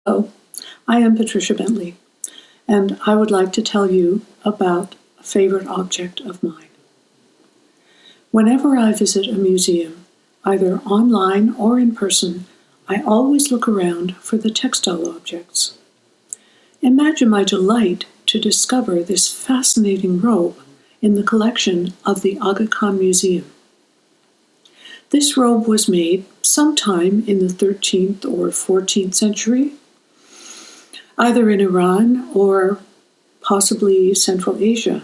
Hello, I am Patricia Bentley, and I would like to tell you about a favorite object of mine. Whenever I visit a museum, either online or in person, I always look around for the textile objects. Imagine my delight to discover this fascinating robe in the collection of the Aga Khan Museum. This robe was made sometime in the 13th or 14th century, either in Iran or possibly Central Asia.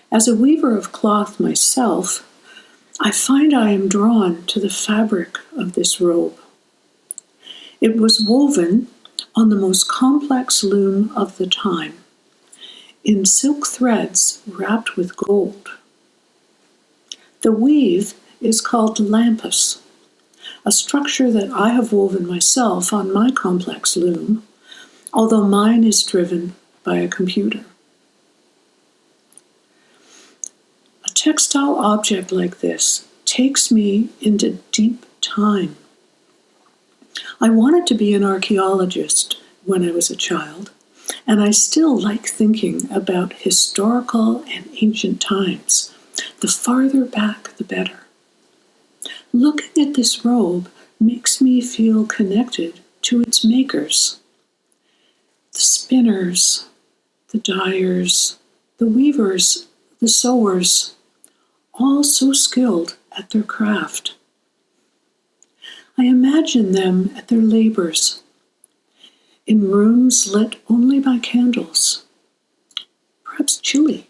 As a weaver of cloth myself, I find I am drawn to the fabric of this robe. It was woven on the most complex loom of the time, in silk threads wrapped with gold. The weave is called lampus, a structure that I have woven myself on my complex loom, although mine is driven by a computer. A textile object like this takes me into deep time. I wanted to be an archaeologist when I was a child, and I still like thinking about historical and ancient times. The farther back, the better. Looking at this robe makes me feel connected to its makers. The spinners, the dyers, the weavers, the sewers, all so skilled at their craft. I imagine them at their labors, in rooms lit only by candles, perhaps chilly,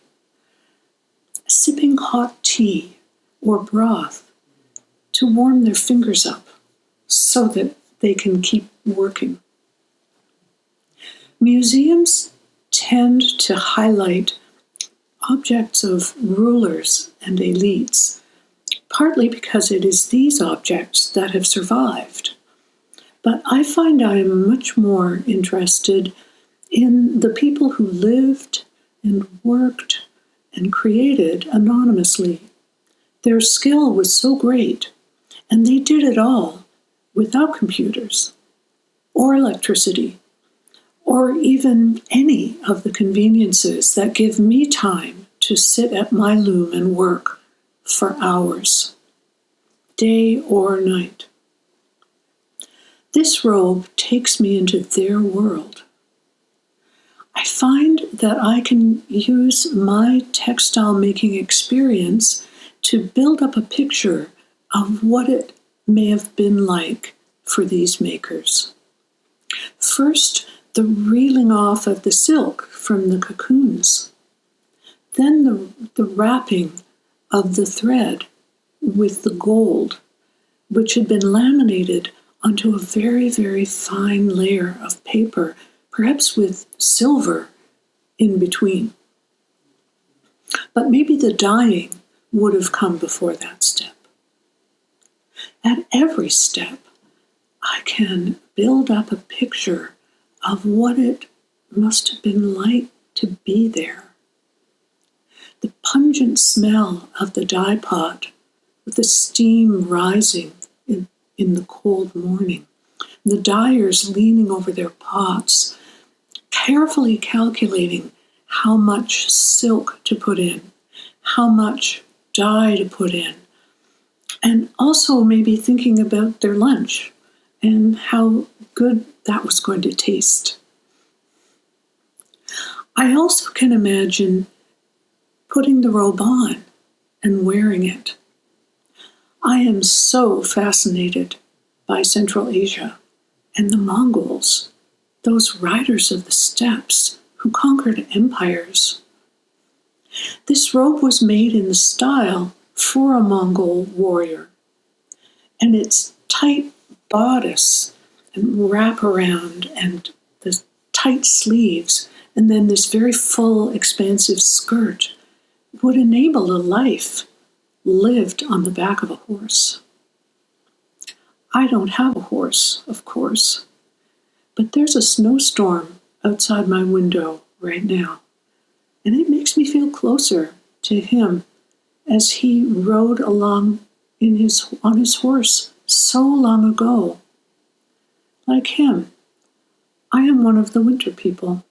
sipping hot tea or broth to warm their fingers up so that they can keep working. Museums tend to highlight objects of rulers and elites, partly because it is these objects that have survived. But I find I am much more interested in the people who lived and worked and created anonymously. Their skill was so great, and they did it all without computers or electricity, or even any of the conveniences that give me time to sit at my loom and work for hours, day or night. This robe takes me into their world. I find that I can use my textile making experience to build up a picture of what it may have been like for these makers. First, the reeling off of the silk from the cocoons. Then the wrapping of the thread with the gold, which had been laminated onto a very, very fine layer of paper, perhaps with silver in between. But maybe the dyeing would have come before that step. At every step, I can build up a picture of what it must have been like to be there. The pungent smell of the dye pot, with the steam rising in the cold morning, the dyers leaning over their pots, carefully calculating how much silk to put in, how much dye to put in, and also maybe thinking about their lunch and how good that was going to taste. I also can imagine putting the robe on and wearing it. I am so fascinated by Central Asia and the Mongols, those riders of the steppes who conquered empires. This robe was made in the style for a Mongol warrior, and its tight bodice and wraparound and the tight sleeves, and then this very full, expansive skirt would enable a life lived on the back of a horse. I don't have a horse, of course, but there's a snowstorm outside my window right now, and it makes me feel closer to him as he rode along on his horse so long ago. Like him, I am one of the winter people.